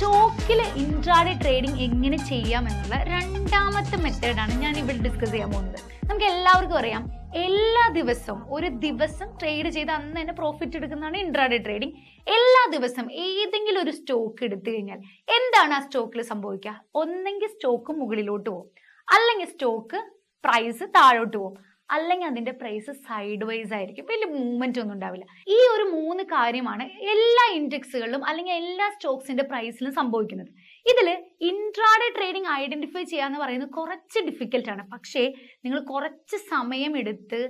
സ്റ്റോക്കിൽ intraday trading എങ്ങനെ ചെയ്യാം എന്നുള്ള രണ്ടാമത്തെ മെത്തേഡാണ് ഞാൻ ഇവിടെ ഡിസ്കസ് ചെയ്യാൻ പോകുന്നത്. നമുക്ക് എല്ലാവർക്കും അറിയാം, എല്ലാ ദിവസവും ഒരു ദിവസം ട്രേഡ് ചെയ്ത് അന്ന് തന്നെ പ്രോഫിറ്റ് എടുക്കുന്നതാണ് ഇൻട്രാഡേ ട്രേഡിംഗ്. എല്ലാ ദിവസം ഏതെങ്കിലും ഒരു സ്റ്റോക്ക് എടുത്തു കഴിഞ്ഞാൽ എന്താണ് ആ സ്റ്റോക്കിൽ സംഭവിക്കുക? ഒന്നെങ്കിൽ സ്റ്റോക്ക് മുകളിലോട്ട് പോകും, അല്ലെങ്കിൽ സ്റ്റോക്ക് പ്രൈസ് താഴോട്ട് പോകും, അല്ലെങ്കിൽ അതിന്റെ പ്രൈസ് സൈഡ് വൈസ് ആയിരിക്കും, വലിയ മൂവ്മെന്റ് ഒന്നും ഉണ്ടാവില്ല. ഈ ഒരു 3 കാര്യമാണ് എല്ലാ ഇൻഡെക്സുകളിലും അല്ലെങ്കിൽ എല്ലാ സ്റ്റോക്സിന്റെ പ്രൈസിലും സംഭവിക്കുന്നത്. ഇതിൽ ഇൻട്രാഡേ ട്രേഡിംഗ് ഐഡന്റിഫൈ ചെയ്യാന്ന് പറയുന്നത് കുറച്ച് ഡിഫിക്കൽട്ട് ആണ്. പക്ഷേ നിങ്ങൾ കുറച്ച് സമയം എടുത്ത്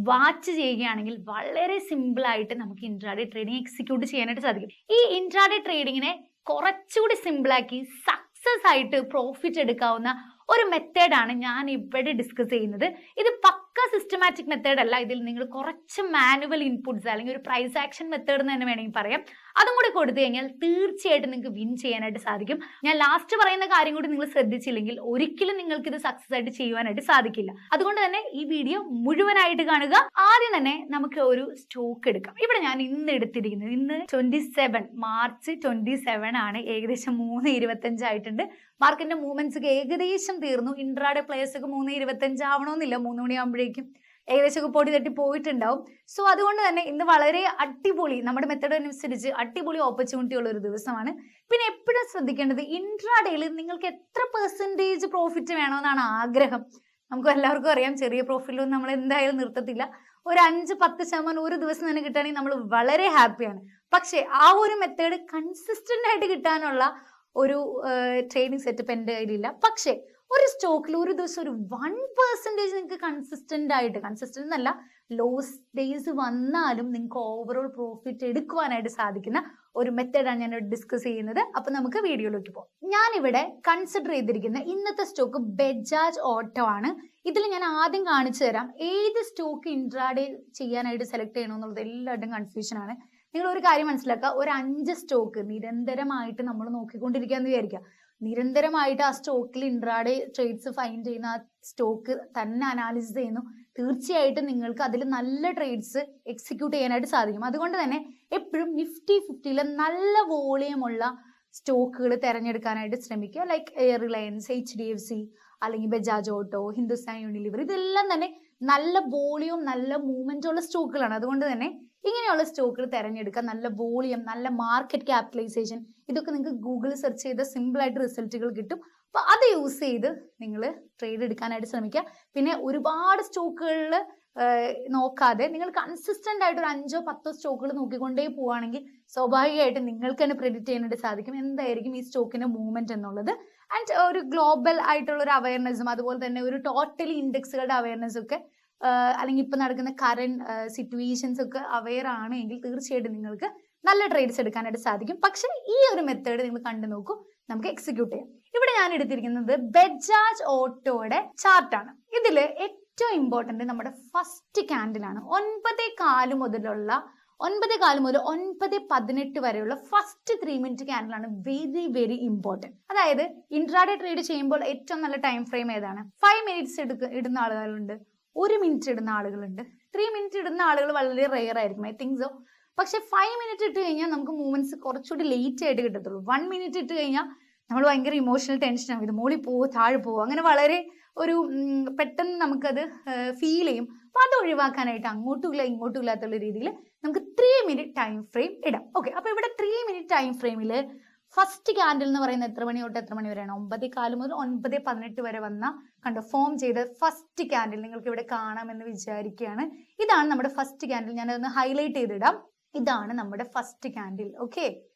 വാച്ച് ചെയ്യുകയാണെങ്കിൽ വളരെ സിമ്പിൾ ആയിട്ട് നമുക്ക് ഇൻട്രാഡേ ട്രേഡിംഗ് എക്സിക്യൂട്ട് ചെയ്യാനായിട്ട് സാധിക്കും. ഈ ഇൻട്രാഡേ ട്രേഡിങ്ങിനെ കുറച്ചുകൂടി സിമ്പിളാക്കി സക്സസ് ആയിട്ട് പ്രോഫിറ്റ് എടുക്കാവുന്ന ഒരു മെത്തേഡാണ് ഞാൻ ഇവിടെ ഡിസ്കസ് ചെയ്യുന്നത്. ഇത് പക്ക സിസ്റ്റമാറ്റിക് മെത്തേഡ് അല്ല. ഇതിൽ നിങ്ങൾ കുറച്ച് മാനുവൽ ഇൻപുട്സ് അല്ലെങ്കിൽ ഒരു പ്രൈസ് ആക്ഷൻ മെത്തേഡ് എന്ന് തന്നെ വേണമെങ്കിൽ പറയാം, അതും കൂടി കൊടുത്തു കഴിഞ്ഞാൽ തീർച്ചയായിട്ടും നിങ്ങൾക്ക് വിൻ ചെയ്യാനായിട്ട് സാധിക്കും. ഞാൻ ലാസ്റ്റ് പറയുന്ന കാര്യം കൂടി നിങ്ങൾ ശ്രദ്ധിച്ചില്ലെങ്കിൽ ഒരിക്കലും നിങ്ങൾക്ക് ഇത് സക്സസ് ആയിട്ട് ചെയ്യുവാനായിട്ട് സാധിക്കില്ല. അതുകൊണ്ട് തന്നെ ഈ വീഡിയോ മുഴുവനായിട്ട് കാണുക. ആദ്യം തന്നെ നമുക്ക് ഒരു സ്റ്റോക്ക് എടുക്കാം. ഇവിടെ ഞാൻ ഇന്ന് എടുത്തിരിക്കുന്നത്, ഇന്ന് 27 മാർച്ച് 27 ആണ്. ഏകദേശം 3:25 ആയിട്ടുണ്ട്. മാർക്കറ്റിന്റെ മൂവ്മെന്റ്സ് ഒക്കെ ഏകദേശം തീർന്നു. ഇൻട്രാഡേ പ്ലേയേഴ്സ് ഒക്കെ 3:25 ആവണമെന്നില്ല, 3 മണിയാകുമ്പോഴേക്കും ഏകദേശം പൊടി തട്ടി പോയിട്ടുണ്ടാവും. സോ അതുകൊണ്ട് തന്നെ ഇന്ന് വളരെ അടിപൊളി, നമ്മുടെ മെത്തേഡ് അനുസരിച്ച് അടിപൊളി ഓപ്പർച്യൂണിറ്റി ഉള്ള ഒരു ദിവസമാണ്. പിന്നെ എപ്പോഴും ശ്രദ്ധിക്കേണ്ടത്, ഇൻട്രാഡേയിൽ നിങ്ങൾക്ക് എത്ര പെർസെൻറ്റേജ് പ്രോഫിറ്റ് വേണമെന്നാണ് ആഗ്രഹം. നമുക്ക് എല്ലാവർക്കും അറിയാം, ചെറിയ പ്രോഫിറ്റിലൊന്നും നമ്മൾ എന്തായാലും നിർത്തത്തില്ല. ഒരു 5-10% ഒരു ദിവസം തന്നെ കിട്ടുകയാണെങ്കിൽ നമ്മൾ വളരെ ഹാപ്പിയാണ്. പക്ഷേ ആ ഒരു മെത്തേഡ് കൺസിസ്റ്റന്റ് ആയിട്ട് കിട്ടാനുള്ള ഒരു ട്രേഡിംഗ് സെറ്റപ്പ് എൻ്റെ കയ്യിലില്ല. പക്ഷേ ഒരു സ്റ്റോക്കിൽ ഒരു ദിവസം ഒരു 1% നിങ്ങൾക്ക് കൺസിസ്റ്റന്റ് എന്നല്ല, ലോസ് ഡേയ്സ് വന്നാലും നിങ്ങൾക്ക് ഓവറോൾ പ്രോഫിറ്റ് എടുക്കുവാനായിട്ട് സാധിക്കുന്ന ഒരു മെത്തേഡാണ് ഞാൻ ഡിസ്കസ് ചെയ്യുന്നത്. അപ്പൊ നമുക്ക് വീഡിയോയിലേക്ക് പോകാം. ഞാനിവിടെ കൺസിഡർ ചെയ്തിരിക്കുന്ന ഇന്നത്തെ സ്റ്റോക്ക് ബജാജ് ഓട്ടോ ആണ്. ഇതിൽ ഞാൻ ആദ്യം കാണിച്ചു തരാം ഏത് സ്റ്റോക്ക് ഇൻട്രാഡേ ചെയ്യാനായിട്ട് സെലക്ട് ചെയ്യണമെന്നുള്ളത് എല്ലാവരുടെയും കൺഫ്യൂഷൻ ആണ്. നിങ്ങൾ ഒരു കാര്യം മനസ്സിലാക്കുക, ഒരു 5 സ്റ്റോക്ക് നിരന്തരമായിട്ട് നമ്മൾ നോക്കിക്കൊണ്ടിരിക്കാന്ന് വിചാരിക്കുക. നിരന്തരമായിട്ട് ആ സ്റ്റോക്കിൽ ഇൻട്രാഡേ ട്രേഡ്സ് ഫൈൻഡ് ചെയ്യുന്ന ആ സ്റ്റോക്ക് തന്നെ അനാലിസിസ് ചെയ്യുന്നു, തീർച്ചയായിട്ടും നിങ്ങൾക്ക് അതിൽ നല്ല ട്രേഡ്സ് എക്സിക്യൂട്ട് ചെയ്യാനായിട്ട് സാധിക്കും. അതുകൊണ്ട് തന്നെ എപ്പോഴും നിഫ്റ്റി 50 നല്ല വോളിയമുള്ള സ്റ്റോക്കുകൾ തിരഞ്ഞെടുക്കാനായിട്ട് ശ്രമിക്കുക. ലൈക്ക് റിലയൻസ്, HDFC, അല്ലെങ്കിൽ ബജാജ് ഓട്ടോ, ഹിന്ദുസ്ഥാൻ യൂണിലിവർ, ഇതെല്ലാം തന്നെ നല്ല വോളിയം നല്ല മൂവ്മെന്റ് ഉള്ള സ്റ്റോക്കുകളാണ്. അതുകൊണ്ട് തന്നെ ഇങ്ങനെയുള്ള സ്റ്റോക്കുകൾ തിരഞ്ഞെടുക്കുക. നല്ല വോളിയം, നല്ല മാർക്കറ്റ് ക്യാപിറ്റലൈസേഷൻ, ഇതൊക്കെ നിങ്ങൾക്ക് ഗൂഗിളിൽ സെർച്ച് ചെയ്ത സിമ്പിൾ ആയിട്ട് റിസൾട്ടുകൾ കിട്ടും. അപ്പൊ അത് യൂസ് ചെയ്ത് നിങ്ങൾ ട്രേഡ് എടുക്കാനായിട്ട് ശ്രമിക്കുക. പിന്നെ ഒരുപാട് സ്റ്റോക്കുകളിൽ നോക്കാതെ നിങ്ങൾ കൺസിസ്റ്റന്റ് ആയിട്ട് ഒരു 5-10 സ്റ്റോക്കുകൾ നോക്കിക്കൊണ്ടേ പോവുകയാണെങ്കിൽ സ്വാഭാവികമായിട്ടും നിങ്ങൾക്ക് തന്നെ പ്രെഡിക്റ്റ് ചെയ്യാനായിട്ട് സാധിക്കും എന്തായിരിക്കും ഈ സ്റ്റോക്കിന്റെ മൂവ്മെന്റ് എന്നുള്ളത്. ആൻഡ് ഒരു ഗ്ലോബൽ ആയിട്ടുള്ള ഒരു അവയർനെസ്സും അതുപോലെ തന്നെ ഒരു ടോട്ടലി ഇൻഡെക്സുകളുടെ അവയർനെസ്സും ഒക്കെ അല്ലെങ്കിൽ ഇപ്പൊ നടക്കുന്ന കറന്റ് സിറ്റുവേഷൻസ് ഒക്കെ അവെയർ ആണ് എങ്കിൽ തീർച്ചയായിട്ടും നിങ്ങൾക്ക് നല്ല ട്രേഡ്സ് എടുക്കാനായിട്ട് സാധിക്കും. പക്ഷെ ഈ ഒരു മെത്തേഡ് നിങ്ങൾ കണ്ടു നോക്കൂ, നമുക്ക് എക്സിക്യൂട്ട് ചെയ്യാം. ഇവിടെ ഞാൻ എടുത്തിരിക്കുന്നത് ബജാജ് ഓട്ടോയുടെ ചാർട്ടാണ്. ഇതില് ഏറ്റവും ഇമ്പോർട്ടന്റ് നമ്മുടെ ഫസ്റ്റ് ക്യാൻഡിലാണ്. 9:15 മുതൽ 9:18 വരെയുള്ള ഫസ്റ്റ് 3 മിനിറ്റ് ക്യാൻഡിലാണ് വെരി വെരി ഇമ്പോർട്ടന്റ്. അതായത് ഇൻട്രാഡേ ട്രേഡ് ചെയ്യുമ്പോൾ ഏറ്റവും നല്ല ടൈം ഫ്രെയിം ഏതാണ്? 5 മിനിറ്റ്സ് ഇടുന്ന ആളുകളുണ്ട്, 1 മിനിറ്റ് ഇടുന്ന ആളുകളുണ്ട്, 3 മിനിറ്റ് ഇടുന്ന ആളുകൾ വളരെ റെയർ ആയിരിക്കും, ഐ തിങ്ക് സോ. പക്ഷെ 5 മിനിറ്റ് ഇട്ട് കഴിഞ്ഞാൽ നമുക്ക് മൂവ്മെന്റ്സ് കുറച്ചുകൂടി ലേറ്റ് ആയിട്ട് കിട്ടത്തുള്ളൂ. 1 മിനിറ്റ് ഇട്ട് കഴിഞ്ഞാൽ നമ്മൾ ഭയങ്കര ഇമോഷണൽ ടെൻഷൻ ആവും, ഇത് മോളിൽ പോവോ താഴെ പോവോ, അങ്ങനെ വളരെ ഒരു പെട്ടെന്ന് നമുക്കത് ഫീൽ ചെയ്യും. അപ്പൊ അത് ഒഴിവാക്കാനായിട്ട് അങ്ങോട്ടും ഇല്ല ഇങ്ങോട്ടും ഇല്ലാത്തുള്ള രീതിയിൽ നമുക്ക് 3 മിനിറ്റ് ടൈം ഫ്രെയിം ഇടാം. ഓക്കെ, അപ്പൊ ഇവിടെ 3 മിനിറ്റ് ടൈം ഫ്രെയിമില് ഫസ്റ്റ് ക്യാൻഡിൽ എന്ന് പറയുന്നത് എത്ര മണി തൊട്ട് എത്ര മണി വരെയാണ്? 9:15 മുതൽ 9:18 വരെ വന്ന ഫോം ചെയ്ത ഫസ്റ്റ് ക്യാൻഡിൽ നിങ്ങൾക്ക് ഇവിടെ കാണാമെന്ന് വിചാരിക്കുകയാണ്. ഇതാണ് നമ്മുടെ ഫസ്റ്റ് ക്യാൻഡിൽ. ഞാൻ അതൊന്ന് ഹൈലൈറ്റ് ചെയ്തിടാം. ഇതാണ് നമ്മുടെ ഫസ്റ്റ് ക്യാൻഡിൽ. ഓക്കെ,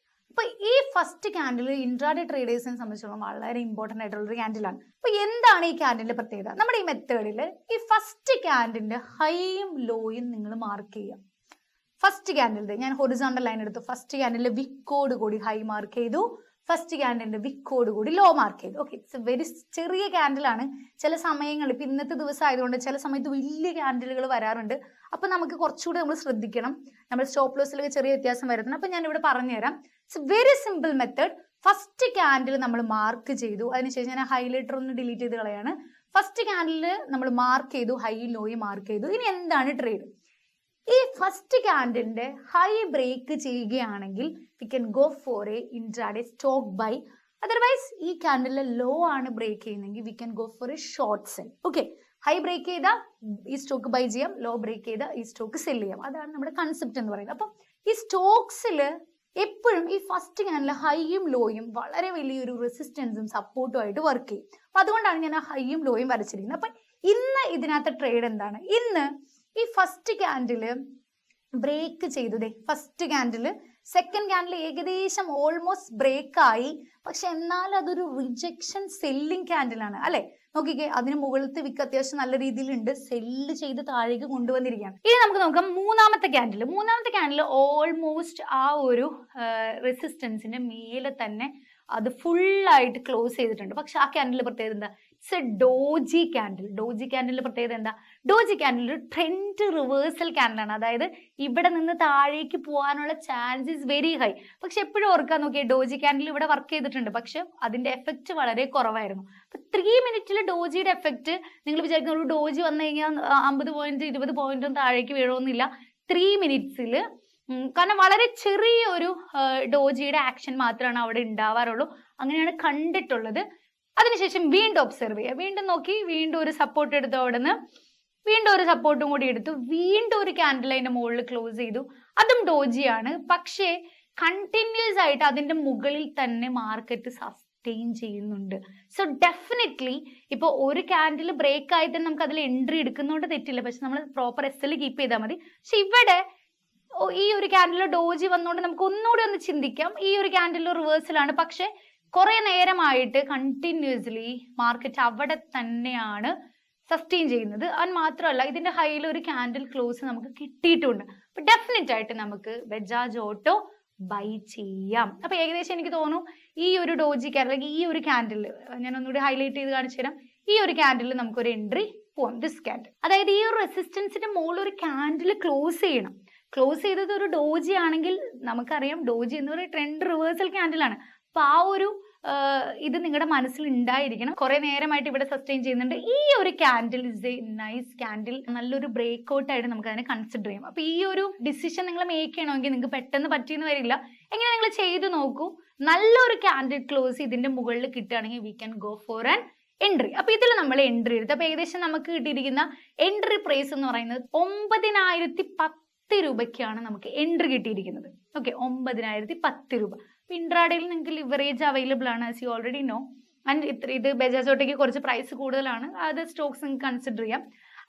അപ്പൊ ഈ ഫസ്റ്റ് ക്യാൻഡിൽ ഇൻട്രാഡേ ട്രേഡേഴ്സിനെ സംബന്ധിച്ചിടത്തോളം വളരെ ഇമ്പോർട്ടന്റ് ആയിട്ടുള്ള ഒരു ക്യാൻഡിലാണ്. അപ്പൊ എന്താണ് ഈ ക്യാൻഡിലിന്റെ പ്രത്യേകത? നമ്മുടെ ഈ മെത്തേഡിൽ ഈ ഫസ്റ്റ് ക്യാൻഡിലിന്റെ ഹൈയും ലോയും നിങ്ങൾ മാർക്ക് ചെയ്യുക. ഫസ്റ്റ് ക്യാൻഡിലിന്റെ ഞാൻ ഹൊറിസോണ്ടൽ ലൈൻ എടുത്തു. ഫസ്റ്റ് ക്യാൻഡിലിന്റെ വിക്കോട് കൂടി ഹൈ മാർക്ക് ചെയ്തു, ഫസ്റ്റ് ക്യാൻഡിലിന്റെ വിക്കോട് കൂടി ലോ മാർക്ക് ചെയ്തു. ഓക്കെ, ഇറ്റ്സ് വെരി ചെറിയ ക്യാൻഡിലാണ്. ചില സമയങ്ങളിൽ ഇപ്പൊ ഇന്നത്തെ ദിവസം ആയതുകൊണ്ട് ചില സമയത്ത് വലിയ ക്യാൻഡിലുകൾ വരാറുണ്ട്. അപ്പൊ നമുക്ക് കുറച്ചുകൂടി നമ്മൾ ശ്രദ്ധിക്കണം, നമ്മൾ സ്റ്റോപ്പ് ലോസിലൊക്കെ ചെറിയ വ്യത്യാസം വരുന്നത്. അപ്പൊ ഞാൻ ഇവിടെ പറഞ്ഞുതരാം. It's very simple method. First candle നമ്മൾ മാർക്ക് ചെയ്തു, അതിനുശേഷം ഞാൻ ഹൈലൈറ്റർ ഒന്ന് ഡിലീറ്റ് ചെയ്ത് കളയാണ്. ഫസ്റ്റ് ക്യാൻഡിൽ നമ്മൾ മാർക്ക് ചെയ്തു, ഹൈ ലോയും മാർക്ക് ചെയ്തു. ഇനി എന്താണ് ട്രേഡ്? ഈ ഫസ്റ്റ് ക്യാൻഡിലിന്റെ ഹൈ ബ്രേക്ക് ചെയ്യുകയാണെങ്കിൽ we can go for a intraday stock buy. Otherwise ഈ ക്യാൻഡിലെ ലോ ആണ് ബ്രേക്ക് ചെയ്യുന്നതെങ്കിൽ we can go for a short sell. Okay, high break ചെയ്താൽ ഈ സ്റ്റോക്ക് ബൈ ചെയ്യാം, ലോ ബ്രേക്ക് ചെയ്താൽ ഈ സ്റ്റോക്ക് സെൽ ചെയ്യാം. അതാണ് നമ്മുടെ കൺസെപ്റ്റ് എന്ന് പറയുന്നത്. അപ്പം ഈ സ്റ്റോക്സിൽ എപ്പോഴും ഈ ഫസ്റ്റ് ക്യാൻഡിൽ ഹൈയും ലോയും വളരെ വലിയൊരു റെസിസ്റ്റൻസും സപ്പോർട്ടും ആയിട്ട് വർക്ക് ചെയ്യും. അപ്പൊ അതുകൊണ്ടാണ് ഞാൻ ആ ഹൈയും ലോയും വരച്ചിരിക്കുന്നത്. അപ്പൊ ഇന്ന് ഇതിനകത്ത് ട്രേഡ് എന്താണ്? ഇന്ന് ഈ ഫസ്റ്റ് ക്യാൻഡില് ബ്രേക്ക് ചെയ്തതേ, ഫസ്റ്റ് ക്യാൻഡില് സെക്കൻഡ് ക്യാൻഡിൽ ഏകദേശം ഓൾമോസ്റ്റ് ബ്രേക്ക് ആയി, പക്ഷെ എന്നാൽ അതൊരു റിജക്ഷൻ സെല്ലിംഗ് ക്യാൻഡിലാണ് അല്ലെ. നോക്കിക്കേ, അതിന് മുകളിലത്തെ വിക്ക് അത്യാവശ്യം നല്ല രീതിയിലുണ്ട്, സെല്ല് ചെയ്ത് താഴേക്ക് കൊണ്ടുവന്നിരിക്കുകയാണ്. ഇനി നമുക്ക് നോക്കാം മൂന്നാമത്തെ ക്യാൻഡിൽ. മൂന്നാമത്തെ ക്യാൻഡിൽ ഓൾമോസ്റ്റ് ആ ഒരു റെസിസ്റ്റൻസിന്റെ മേലെ തന്നെ അത് ഫുള്ളായിട്ട് ക്ലോസ് ചെയ്തിട്ടുണ്ട്. പക്ഷെ ആ ക്യാൻഡിൽ പ്രത്യേകത എന്താ? It's a doji candle. Doji ക്യാൻഡിലിന്റെ പ്രത്യേകത എന്താ? ഡോജി ക്യാൻഡിൽ ഒരു ട്രെൻഡ് റിവേഴ്സൽ ക്യാൻഡിലാണ്. അതായത് ഇവിടെ നിന്ന് താഴേക്ക് പോകാനുള്ള ചാൻസസ് വെരി ഹൈ. പക്ഷെ എപ്പോഴും ഓർക്കാൻ നോക്കിയാൽ ഡോജി ക്യാൻഡിൽ ഇവിടെ വർക്ക് ചെയ്തിട്ടുണ്ട്, പക്ഷെ അതിന്റെ എഫക്റ്റ് വളരെ കുറവായിരുന്നു. അപ്പൊ 3 മിനിറ്റിൽ ഡോജിയുടെ എഫക്റ്റ് നിങ്ങൾ വിചാരിക്കുന്ന ഒരു ഡോജി വന്നു കഴിഞ്ഞാൽ 50 പോയിന്റ് 20 പോയിന്റും താഴേക്ക് വീഴണമെന്നില്ല. 3 മിനിറ്റ്സിൽ, കാരണം വളരെ ചെറിയൊരു ഡോജിയുടെ ആക്ഷൻ മാത്രമാണ് അവിടെ ഉണ്ടാവാറുള്ളൂ. അങ്ങനെയാണ് കണ്ടിട്ടുള്ളത്. അതിനുശേഷം വീണ്ടും ഒബ്സർവ് ചെയ്യുക, വീണ്ടും നോക്കി, വീണ്ടും ഒരു സപ്പോർട്ട് എടുത്തു, അവിടെ നിന്ന് വീണ്ടും ഒരു സപ്പോർട്ടും കൂടി എടുത്തു, വീണ്ടും ഒരു ക്യാൻഡിൽ അതിന്റെ മുകളിൽ ക്ലോസ് ചെയ്തു. അതും ഡോജിയാണ്, പക്ഷേ കണ്ടിന്യൂസ് ആയിട്ട് അതിന്റെ മുകളിൽ തന്നെ മാർക്കറ്റ് സസ്റ്റെയിൻ ചെയ്യുന്നുണ്ട്. സോ ഡെഫിനറ്റ്ലി ഇപ്പോൾ ഒരു ക്യാൻഡിൽ ബ്രേക്ക് ആയി തന്നെ നമുക്ക് അതിൽ എൻട്രി എടുക്കുന്നതുകൊണ്ട് തെറ്റില്ല, പക്ഷെ നമ്മൾ പ്രോപ്പർ എസ് കീപ്പ് ചെയ്താൽ മതി. പക്ഷെ ഇവിടെ ഈ ഒരു ക്യാൻഡിൽ ഡോജി വന്നുകൊണ്ട് നമുക്ക് ഒന്നുകൂടി ഒന്ന് ചിന്തിക്കാം, ഈ ഒരു ക്യാൻഡിൽ റിവേഴ്സലാണ്, പക്ഷെ കുറെ നേരമായിട്ട് കണ്ടിന്യൂസ്ലി മാർക്കറ്റ് അവിടെ തന്നെയാണ് സസ്റ്റെയിൻ ചെയ്യുന്നത്. അത് മാത്രമല്ല ഇതിന്റെ ഹൈയിൽ ഒരു ക്യാൻഡിൽ ക്ലോസ് നമുക്ക് കിട്ടിയിട്ടുണ്ട്. അപ്പൊ ഡെഫിനറ്റ് ആയിട്ട് നമുക്ക് ബജാജ് ഓട്ടോ ബൈ ചെയ്യാം. അപ്പൊ ഏകദേശം എനിക്ക് തോന്നുന്നു ഈ ഒരു ഡോജി ക്യാൻഡിൽ, അല്ലെങ്കിൽ ഈ ഒരു ക്യാൻഡിൽ ഞാൻ ഒന്നുകൂടി ഹൈലൈറ്റ് ചെയ്ത് കാണിച്ചു തരാം. ഈ ഒരു ക്യാൻഡിൽ നമുക്കൊരു എൻട്രി പോവാം. ദിസ് ക്യാൻഡിൽ, അതായത് ഈ ഒരു റെസിസ്റ്റൻസിന്റെ മുകളിൽ ഒരു ക്യാൻഡിൽ ക്ലോസ് ചെയ്യണം. ക്ലോസ് ചെയ്തത് ഒരു ഡോജി ആണെങ്കിൽ നമുക്കറിയാം ഡോജി എന്ന് പറയുന്ന ട്രെൻഡ് റിവേഴ്സൽ ക്യാൻഡിലാണ്. അപ്പൊ ആ ഒരു ഇത് നിങ്ങളുടെ മനസ്സിൽ ഉണ്ടായിരിക്കണം. കുറെ നേരമായിട്ട് ഇവിടെ സസ്റ്റെയിൻ ചെയ്യുന്നുണ്ട്. ഈ ഒരു candle is A nice candle, നല്ലൊരു ബ്രേക്ക് ഔട്ട് ആയിട്ട് നമുക്ക് അതിനെ കൺസിഡർ ചെയ്യാം. അപ്പൊ ഈ ഒരു ഡിസിഷൻ നിങ്ങൾ മേക്ക് ചെയ്യണമെങ്കിൽ നിങ്ങൾക്ക് പെട്ടെന്ന് പറ്റിയെന്ന് വരില്ല. എങ്ങനെ നിങ്ങൾ ചെയ്തു നോക്കൂ. നല്ലൊരു ക്യാൻഡിൽ ക്ലോസ് ഇതിന്റെ മുകളിൽ കിട്ടുകയാണെങ്കിൽ we can go for an entry. അപ്പൊ ഇതിൽ നമ്മൾ എൻട്രി എടുത്ത്, അപ്പൊ ഏകദേശം നമുക്ക് കിട്ടിയിരിക്കുന്ന എൻട്രി പ്രൈസ് എന്ന് പറയുന്നത് 9,010 രൂപയ്ക്കാണ് നമുക്ക് എൻട്രി കിട്ടിയിരിക്കുന്നത്. ഓക്കെ, 9,010 രൂപ. ഇൻട്രാഡേയിൽ നിങ്ങൾക്ക് ലിവറേജ് അവൈലബിൾ ആണ്, as you already know. And ഇത് ബജാജ് ഓട്ടോയ്ക്ക് കുറച്ച് പ്രൈസ് കൂടുതലാണ്, അത് സ്റ്റോക്സ് നിങ്ങൾക്ക് കൺസിഡർ ചെയ്യാം.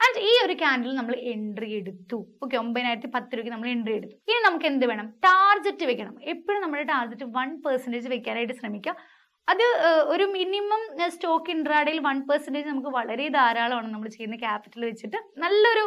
ആൻഡ് ഈ ഒരു ക്യാൻഡിൽ നമ്മൾ എൻട്രി എടുത്തു. ഓക്കെ, 9,010 രൂപയ്ക്ക് നമ്മൾ എൻട്രി എടുത്തു. ഇനി നമുക്ക് എന്ത് വേണം? ടാർജറ്റ് വെക്കണം. എപ്പോഴും നമ്മുടെ ടാർജറ്റ് 1% വെക്കാനായിട്ട് ശ്രമിക്കുക. അത് ഒരു മിനിമം സ്റ്റോക്ക് ഇൻട്രാഡേയിൽ 1% നമുക്ക് വളരെ ധാരാളമാണ്. നമ്മൾ ചെയ്യുന്ന ക്യാപിറ്റൽ വെച്ചിട്ട് നല്ലൊരു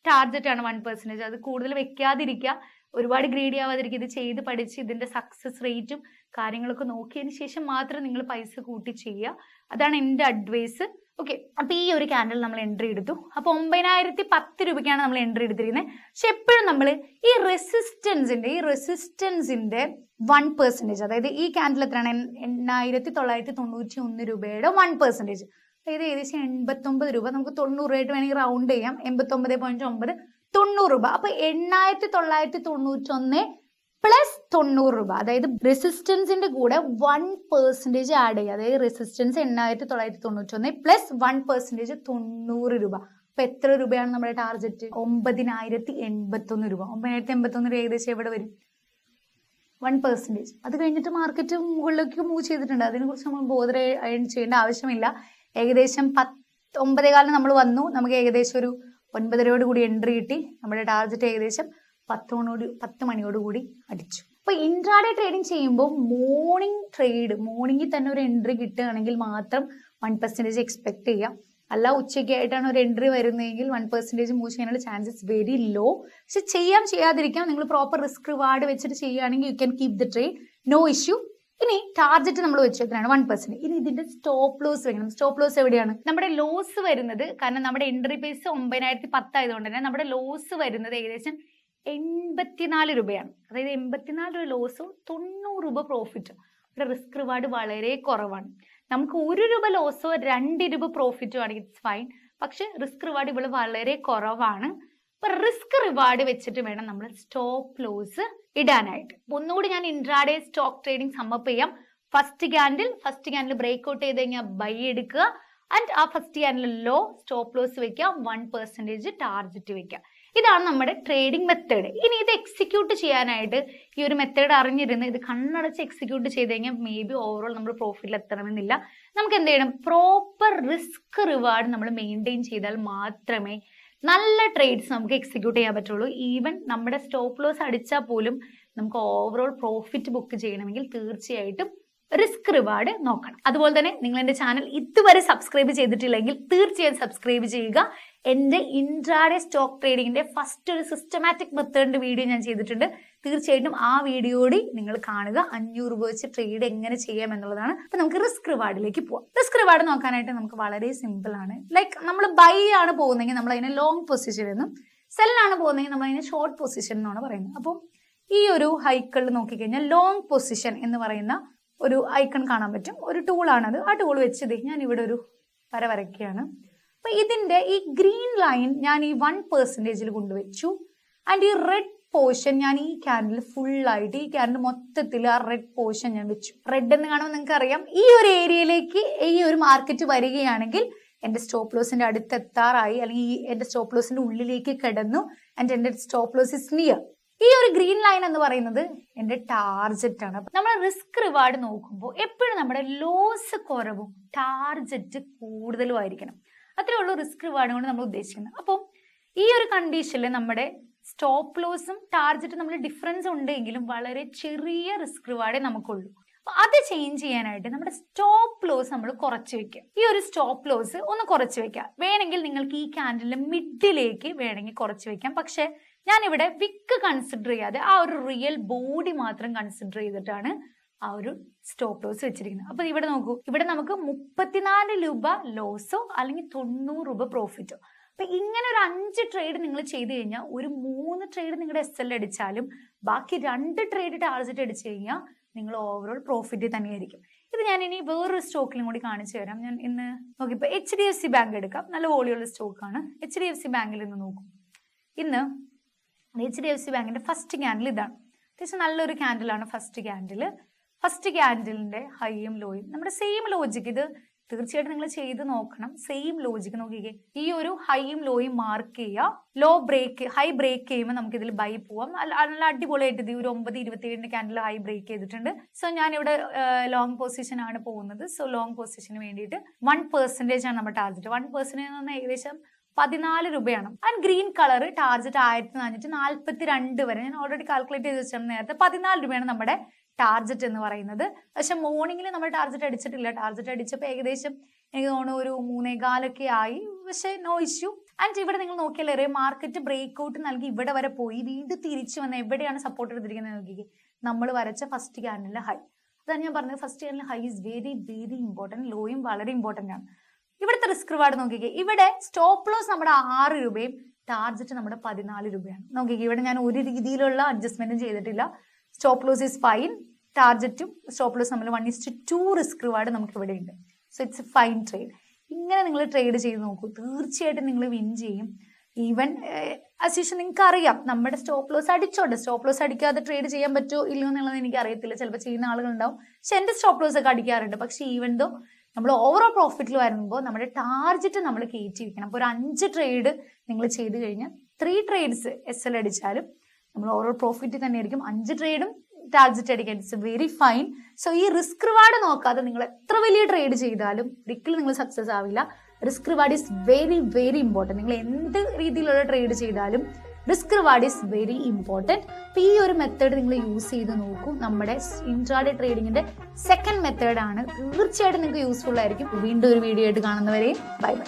ടാർജറ്റ് ആണ് 1%. അത് കൂടുതൽ വെക്കാതിരിക്കുക, ഒരുപാട് ഗ്രീഡി ആവാതിരിക്കുക. ഇത് ചെയ്ത് പഠിച്ച് ഇതിന്റെ സക്സസ് റേറ്റും കാര്യങ്ങളൊക്കെ നോക്കിയതിന് ശേഷം മാത്രം നിങ്ങൾ പൈസ കൂട്ടി ചെയ്യുക. അതാണ് എൻ്റെ അഡ്വൈസ്. ഓക്കെ, അപ്പൊ ഈ ഒരു ക്യാൻഡിൽ നമ്മൾ എൻട്രി എടുത്തു. അപ്പൊ 9,010 രൂപയ്ക്കാണ് നമ്മൾ എൻട്രി എടുത്തിരിക്കുന്നത്. പക്ഷെ എപ്പോഴും നമ്മൾ ഈ റെസിസ്റ്റൻസിന്റെ 1%, അതായത് ഈ ക്യാൻഡിൽ എത്രയാണ്? 8,991 രൂപയുടെ 1%, അതായത് ഏകദേശം 89 രൂപ. നമുക്ക് 90 രൂപയായിട്ട് വേണമെങ്കിൽ റൗണ്ട് ചെയ്യാം. 89.9 90 രൂപ. അപ്പൊ 8,991 പ്ലസ് 90 രൂപ, അതായത് റെസിസ്റ്റൻസിന്റെ കൂടെ 1% ആഡ് ചെയ്യുക. അതായത് റെസിസ്റ്റൻസ് 8,991 പ്ലസ് 1% 90 രൂപ. അപ്പൊ എത്ര രൂപയാണ് നമ്മുടെ ടാർജറ്റ്? 9,081 രൂപ. 9,081 രൂപ ഏകദേശം എവിടെ വരും? 1%. അത് കഴിഞ്ഞിട്ട് മാർക്കറ്റ് മുകളിലേക്ക് മൂവ് ചെയ്തിട്ടുണ്ട്. അതിനെക്കുറിച്ച് നമ്മൾ ബോധം ചെയ്യേണ്ട ആവശ്യമില്ല. ഏകദേശം 9:15 നമ്മൾ വന്നു. നമുക്ക് ഏകദേശം ഒരു 9:30 കൂടി എൻട്രി കിട്ടി. നമ്മുടെ ടാർജറ്റ് ഏകദേശം 10 മണിയോടുകൂടി അടിച്ചു. അപ്പൊ ഇൻട്രാഡേ ട്രേഡിംഗ് ചെയ്യുമ്പോൾ മോർണിംഗിൽ തന്നെ ഒരു എൻട്രി കിട്ടുകയാണെങ്കിൽ മാത്രം 1% എക്സ്പെക്ട് ചെയ്യാം. അല്ല ഉച്ചയ്ക്ക് ആയിട്ടാണ് ഒരു എൻട്രി വരുന്നതെങ്കിൽ 1% മൂവ് ചെയ്യാനുള്ള ചാൻസസ് വെരി ലോ. പക്ഷെ ചെയ്യാതിരിക്കാം. നിങ്ങൾ പ്രോപ്പർ റിസ്ക് റിവാർഡ് വെച്ചിട്ട് ചെയ്യുകയാണെങ്കിൽ you can keep the trade, no issue. ഇനി ടാർജറ്റ് നമ്മൾ വെച്ചേക്കാണ് 1%. ഇനി ഇതിന്റെ സ്റ്റോപ്പ് ലോസ് വെക്കണം. സ്റ്റോപ്പ് ലോസ് എവിടെയാണ്? നമ്മുടെ ലോസ് വരുന്നത്, കാരണം നമ്മുടെ എൻട്രി പ്രൈസ് 9,010 ആയതുകൊണ്ട് തന്നെ നമ്മുടെ ലോസ് വരുന്നത് ഏകദേശം 84 രൂപയാണ്. അതായത് 84 രൂപ ലോസും 90 രൂപ പ്രോഫിറ്റും. ഇവിടെ റിസ്ക് റിവാർഡ് വളരെ കുറവാണ്. നമുക്ക് 1 രൂപ ലോസോ 2 രൂപ പ്രോഫിറ്റോ ആണെങ്കിൽ ഇറ്റ്സ് ഫൈൻ. പക്ഷെ റിസ്ക് റിവാർഡ് ഇവിടെ വളരെ കുറവാണ്. അപ്പൊ റിസ്ക് റിവാർഡ് വെച്ചിട്ട് വേണം നമ്മൾ സ്റ്റോപ്പ് ലോസ് ഇടാനായിട്ട്. ഒന്നുകൂടി ഞാൻ ഇൻട്രാഡേ സ്റ്റോക്ക് ട്രേഡിംഗ് സമ്മപ്പ് ചെയ്യാം. ഫസ്റ്റ് ക്യാൻഡിൽ ബ്രേക്ക് ഔട്ട് ചെയ്ത് കഴിഞ്ഞാൽ ബൈ എടുക്കുക, ആൻഡ് ആ first candle low stop loss വെക്കുക, 1% ടാർഗറ്റ് വെക്കുക. ഇതാണ് നമ്മുടെ ട്രേഡിംഗ് മെത്തേഡ്. ഇനി ഇത് എക്സിക്യൂട്ട് ചെയ്യാനായിട്ട് ഈ ഒരു മെത്തേഡ് അറിഞ്ഞിരുന്ന് ഇത് കണ്ണടച്ച് എക്സിക്യൂട്ട് ചെയ്ത് കഴിഞ്ഞാൽ മേ ബി ഓവറോൾ നമ്മൾ പ്രോഫിറ്റിൽ എത്തണമെന്നില്ല. നമുക്ക് എന്ത് ചെയ്യണം, പ്രോപ്പർ റിസ്ക് റിവാർഡ് നമ്മൾ മെയിൻറ്റെയിൻ ചെയ്താൽ മാത്രമേ നല്ല ട്രേഡ്സ് നമുക്ക് എക്സിക്യൂട്ട് ചെയ്യാൻ പറ്റുള്ളൂ. ഈവൻ നമ്മുടെ സ്റ്റോപ്പ് ലോസ് അടിച്ചാൽ പോലും നമുക്ക് ഓവറോൾ പ്രോഫിറ്റ് ബുക്ക് ചെയ്യണമെങ്കിൽ തീർച്ചയായിട്ടും റിസ്ക് റിവാർഡ് നോക്കണം. അതുപോലെ തന്നെ നിങ്ങൾ എൻ്റെ ചാനൽ ഇതുവരെ സബ്സ്ക്രൈബ് ചെയ്തിട്ടില്ലെങ്കിൽ തീർച്ചയായും സബ്സ്ക്രൈബ് ചെയ്യുക. എൻ്റെ ഇൻട്രാഡേ സ്റ്റോക്ക് ട്രേഡിങ്ങിന്റെ ഫസ്റ്റ് ഒരു സിസ്റ്റമാറ്റിക് മെത്തേഡിന്റെ വീഡിയോ ഞാൻ ചെയ്തിട്ടുണ്ട്. തീർച്ചയായിട്ടും ആ വീഡിയോയുടെ നിങ്ങൾ കാണുക. 500 രൂപ വെച്ച് ട്രേഡ് എങ്ങനെ ചെയ്യാം എന്നുള്ളതാണ്. അപ്പൊ നമുക്ക് റിസ്ക് റിവാർഡിലേക്ക് പോവാം. റിസ്ക് റിവാർഡ് നോക്കാനായിട്ട് നമുക്ക് വളരെ സിമ്പിൾ ആണ്. ലൈക്ക് നമ്മൾ ബൈ ആണ് പോകുന്നതെങ്കിൽ നമ്മൾ അതിനെ ലോങ് പൊസിഷൻ എന്നും, സെല്ലാണ് പോകുന്നതെങ്കിൽ നമ്മൾ അതിനെ ഷോർട്ട് പൊസിഷൻ എന്നാണ് പറയുന്നത്. അപ്പോൾ ഈ ഒരു ഹൈക്കിൾ നോക്കിക്കഴിഞ്ഞാൽ ലോങ് പൊസിഷൻ എന്ന് പറയുന്ന ഒരു ഐക്കൺ കാണാൻ പറ്റും. ഒരു ടൂളാണത്. ആ ടൂൾ വെച്ചത് ഞാൻ ഇവിടെ ഒരു വര വരയ്ക്കുകയാണ്. അപ്പൊ ഇതിന്റെ ഈ ഗ്രീൻ ലൈൻ ഞാൻ ഈ 1% കൊണ്ടുവച്ചു. ആൻഡ് ഈ റെഡ് പോർഷൻ ഞാൻ ഈ ക്യാൻഡിൽ ഫുള്ളായിട്ട് ഈ ക്യാൻഡിൽ മൊത്തത്തിൽ ആ റെഡ് പോർഷൻ ഞാൻ വെച്ചു. റെഡ് എന്ന് കാണുമ്പോൾ നിങ്ങൾക്ക് അറിയാം ഈ ഒരു ഏരിയയിലേക്ക് ഈ ഒരു മാർക്കറ്റ് വരികയാണെങ്കിൽ എന്റെ സ്റ്റോപ്പ് ലോസിന്റെ അടുത്ത് എത്താറായി, അല്ലെങ്കിൽ എന്റെ സ്റ്റോപ്പ് ലോസിന്റെ ഉള്ളിലേക്ക് കിടന്നു. ആൻഡ് എന്റെ സ്റ്റോപ്പ് ലോസ് ഇസ് നിയർ. ഈ ഒരു ഗ്രീൻ ലൈൻ എന്ന് പറയുന്നത് എന്റെ ടാർജറ്റ് ആണ്. നമ്മൾ റിസ്ക് റിവാർഡ് നോക്കുമ്പോൾ എപ്പോഴും നമ്മുടെ ലോസ് കുറവും ടാർജറ്റ് കൂടുതലും ആയിരിക്കണം. അത്രേ ഉള്ളൂ റിസ്ക് റിവാർഡ് കൊണ്ട് നമ്മൾ ഉദ്ദേശിക്കുന്നത്. അപ്പോൾ ഈ ഒരു കണ്ടീഷനിൽ നമ്മുടെ സ്റ്റോപ്പ് ലോസും ടാർജറ്റും നമ്മൾ ഡിഫറൻസ് ഉണ്ടെങ്കിലും വളരെ ചെറിയ റിസ്ക് റിവാർഡേ നമുക്കുള്ളൂ. അപ്പൊ അത് ചേഞ്ച് ചെയ്യാനായിട്ട് നമ്മുടെ സ്റ്റോപ്പ് ലോസ് നമ്മൾ കുറച്ച് വെക്കുക. ഈ ഒരു സ്റ്റോപ്പ് ലോസ് ഒന്ന് കുറച്ച് വെക്കുക. വേണമെങ്കിൽ നിങ്ങൾക്ക് ഈ ക്യാൻഡിലിന്റെ മിഡിലേക്ക് വേണമെങ്കിൽ കുറച്ച് വെക്കാം. പക്ഷെ ഞാനിവിടെ വിക്ക് കൺസിഡർ ചെയ്യാതെ ആ ഒരു റിയൽ ബോഡി മാത്രം കൺസിഡർ ചെയ്തിട്ടാണ് ആ ഒരു സ്റ്റോപ്പ് ലോസ് വെച്ചിരിക്കുന്നത്. അപ്പൊ ഇവിടെ നോക്കൂ, ഇവിടെ നമുക്ക് 34 രൂപ ലോസോ അല്ലെങ്കിൽ 90 രൂപ പ്രോഫിറ്റോ. അപ്പൊ ഇങ്ങനെ ഒരു 5 ട്രേഡ് നിങ്ങൾ ചെയ്ത് കഴിഞ്ഞാൽ ഒരു 3 ട്രേഡ് നിങ്ങളുടെ SL അടിച്ചാലും ബാക്കി 2 ട്രേഡ് ടാർജറ്റ് അടിച്ചു കഴിഞ്ഞാൽ നിങ്ങൾ ഓവറോൾ പ്രോഫിറ്റ് തന്നെയായിരിക്കും. ഇത് ഞാൻ ഇനി വേറൊരു സ്റ്റോക്കിലും കൂടി കാണിച്ചു തരാം. ഞാൻ ഇന്ന് നോക്കിയപ്പോൾ HDFC ബാങ്ക് എടുക്കാം. നല്ല വോളിയുള്ള സ്റ്റോക്കാണ്. HDFC ബാങ്കിൽ നിന്ന് നോക്കും. ഇന്ന് HDFC ബാങ്കിന്റെ ഫസ്റ്റ് ക്യാൻഡിൽ ഇതാണ്. അത്യാവശ്യം നല്ലൊരു ക്യാൻഡിലാണ് ഫസ്റ്റ് ക്യാൻഡിൽ. ഫസ്റ്റ് ക്യാൻഡിലിന്റെ ഹൈയും ലോയും നമ്മുടെ സെയിം ലോജിക്ക്. ഇത് തീർച്ചയായിട്ടും നിങ്ങൾ ചെയ്ത് നോക്കണം. സെയിം ലോജിക്ക് നോക്കിക്കേ. ഈ ഒരു ഹൈയും ലോയും മാർക്ക് ചെയ്യുക. ലോ ബ്രേക്ക്, ഹൈ ബ്രേക്ക് ചെയ്യുമ്പോൾ നമുക്ക് ഇതിൽ ബൈ പോവാം. നല്ല അടിപൊളിയായിട്ട് ഇത് ഒരു 9:27 ക്യാൻഡിൽ ഹൈ ബ്രേക്ക് ചെയ്തിട്ടുണ്ട്. സോ ഞാൻ ഇവിടെ ലോങ് പൊസിഷൻ ആണ് പോകുന്നത്. സോ ലോങ് പൊസിഷന് വേണ്ടിയിട്ട് 1% ആണ് നമ്മുടെ ടാർജറ്റ്. 1% എന്ന് പറഞ്ഞാൽ ഏകദേശം 14 രൂപയാണ്. ആൻഡ് ഗ്രീൻ കളർ ടാർജറ്റ് 1442 വരെ ഞാൻ ഓൾറെഡി കാൽക്കുലേറ്റ് ചെയ്ത് വെച്ചാൽ നേരത്തെ 14 രൂപയാണ് നമ്മുടെ ടാർജറ്റ് എന്ന് പറയുന്നത്. പക്ഷെ മോർണിംഗിൽ നമ്മൾ ടാർജറ്റ് അടിച്ചിട്ടില്ല. ടാർജറ്റ് അടിച്ചപ്പോൾ ഏകദേശം എനിക്ക് തോന്നുന്നു ഒരു 3:15 ആയി. പക്ഷെ നോ ഇഷ്യൂ. ആൻഡ് ഇവിടെ നിങ്ങൾ നോക്കിയാലേ മാർക്കറ്റ് ബ്രേക്ക് ഔട്ട് നൽകി ഇവിടെ വരെ പോയി വീണ്ടും തിരിച്ചു വന്ന എവിടെയാണ് സപ്പോർട്ട് എടുത്തിരിക്കുന്നത് നോക്കിക്കേ. നമ്മൾ വരച്ച ഫസ്റ്റ് ക്യാൻഡിലെ ഹൈ. അതാണ് ഞാൻ പറഞ്ഞത്, ഫസ്റ്റ് ക്യാൻഡിലെ high is very very important. ലോയും വളരെ ഇമ്പോർട്ടൻ്റ് ആണ്. ഇവിടുത്തെ റിസ്ക് റിവാർഡ് നോക്കിക്കേ. ഇവിടെ സ്റ്റോപ്പ് ലോസ് നമ്മുടെ 6 രൂപയും ടാർജറ്റ് നമ്മുടെ 14 രൂപയാണ്. നോക്കിക്കേ, ഇവിടെ ഞാൻ ഒരു രീതിയിലുള്ള അഡ്ജസ്റ്റ്മെന്റും ചെയ്തിട്ടില്ല. Stop loss is fine. ടാർജറ്റും സ്റ്റോപ്പ് ലോസ് നമ്മൾ 1:2 റിസ്ക് റിവാർഡ് നമുക്ക് ഇവിടെ ഉണ്ട്. So it's a fine trade. ഇങ്ങനെ നിങ്ങൾ ട്രേഡ് ചെയ്ത് നോക്കൂ. തീർച്ചയായിട്ടും നിങ്ങൾ വിൻ ചെയ്യും. ഈവൻ അസീഷൻ നിങ്ങൾക്ക് അറിയാം നമ്മുടെ സ്റ്റോപ്പ് ലോസ് അടിച്ചോട്ടെ. സ്റ്റോപ്പ് ലോസ് അടിക്കാതെ ട്രേഡ് ചെയ്യാൻ പറ്റുമോ ഇല്ലയോ എന്നുള്ളത് എനിക്ക് അറിയത്തില്ല. ചിലപ്പോൾ ചെയ്യുന്ന ആളുകളുണ്ടാവും. പക്ഷെ എൻ്റെ സ്റ്റോപ്പ് ലോസ് ഒക്കെ അടിക്കാറുണ്ട്. പക്ഷെ ഈവൻ ദോ നമ്മൾ ഓവറോൾ പ്രോഫിറ്റിൽ വരുമ്പോൾ നമ്മുടെ ടാർജറ്റ് നമ്മൾ കയറ്റി വെക്കണം. അപ്പോൾ ഒരു 5 ട്രേഡ് നിങ്ങൾ ചെയ്ത് കഴിഞ്ഞാൽ 3 ട്രേഡ്സ് SL അടിച്ചാലും നമ്മൾ ഓവറോൾ പ്രോഫിറ്റ് തന്നെയായിരിക്കും. 5 ട്രേഡും ടാർജറ്റ് അടിക്കാൻ ഇറ്റ്സ് വെരി ഫൈൻ. സോ ഈ റിസ്ക് റിവാർഡ് നോക്കാതെ നിങ്ങൾ എത്ര വലിയ ട്രേഡ് ചെയ്താലും ഒരിക്കലും നിങ്ങൾ സക്സസ് ആവില്ല. Risk reward is very very important. നിങ്ങൾ എന്ത് രീതിയിലുള്ള ട്രേഡ് ചെയ്താലും risk reward is very important. അപ്പോൾ ഈ ഒരു മെത്തേഡ് നിങ്ങൾ യൂസ് ചെയ്ത് നോക്കൂ. നമ്മുടെ ഇൻട്രാഡേ ട്രേഡിങ്ങിന്റെ സെക്കൻഡ് മെത്തേഡാണ്. തീർച്ചയായിട്ടും നിങ്ങൾക്ക് യൂസ്ഫുൾ ആയിരിക്കും. വീണ്ടും ഒരു വീഡിയോ ആയിട്ട് കാണുന്നവരെയും ബൈ ബൈ.